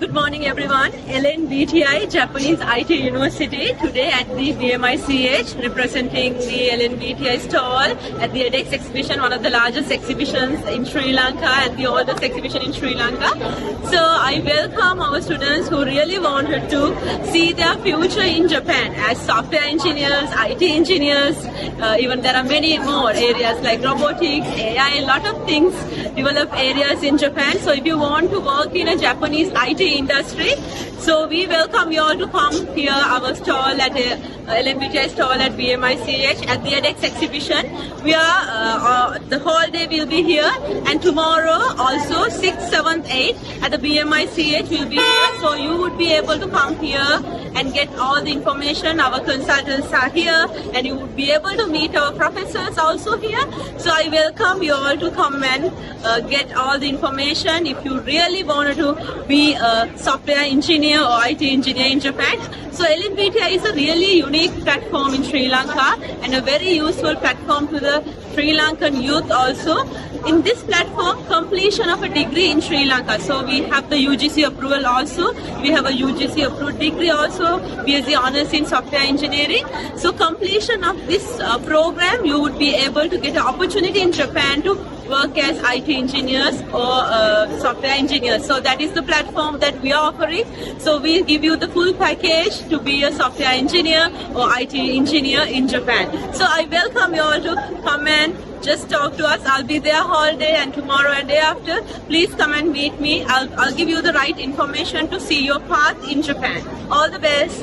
Good morning, everyone. LNBTI, Japanese IT University, today at the BMICH, representing the LNBTI stall at the edX exhibition, one of the largest exhibitions in Sri Lanka and the oldest exhibition in Sri Lanka. So I welcome our students who really wanted to see their future in Japan as software engineers, IT engineers, even there are many more areas like robotics, AI, a lot of things, develop areas in Japan. So if you want to work in a Japanese IT industry, so we welcome you all to come here, our stall at LNBTI stall at BMICH at the edX exhibition. We are, the whole day we'll be here, and tomorrow also 6th, 7th, 8th at the BMICH will be here. So you would be able to come here and get all the information. Our consultants are here, and you would be able to meet our professors also here. So I welcome you all to come and get all the information if you really wanted to be a software engineer or IT engineer in Japan. So LNBTI is a really unique platform in Sri Lanka and a very useful platform to the Sri Lankan youth also. In this platform, completion of a degree in Sri Lanka. So we have the UGC approval also. We have a UGC approved degree also, BSc Honours in Software Engineering. So completion of this program, you would be able to get an opportunity in Japan to work as IT engineers or software engineers. So that is the platform that we are offering. So we give you the full package to be a software engineer or IT engineer in Japan. So I welcome you all to come and just talk to us. I'll be there all day and tomorrow and day after. Please come and meet me. I'll give you the right information to see your path in Japan. All the best.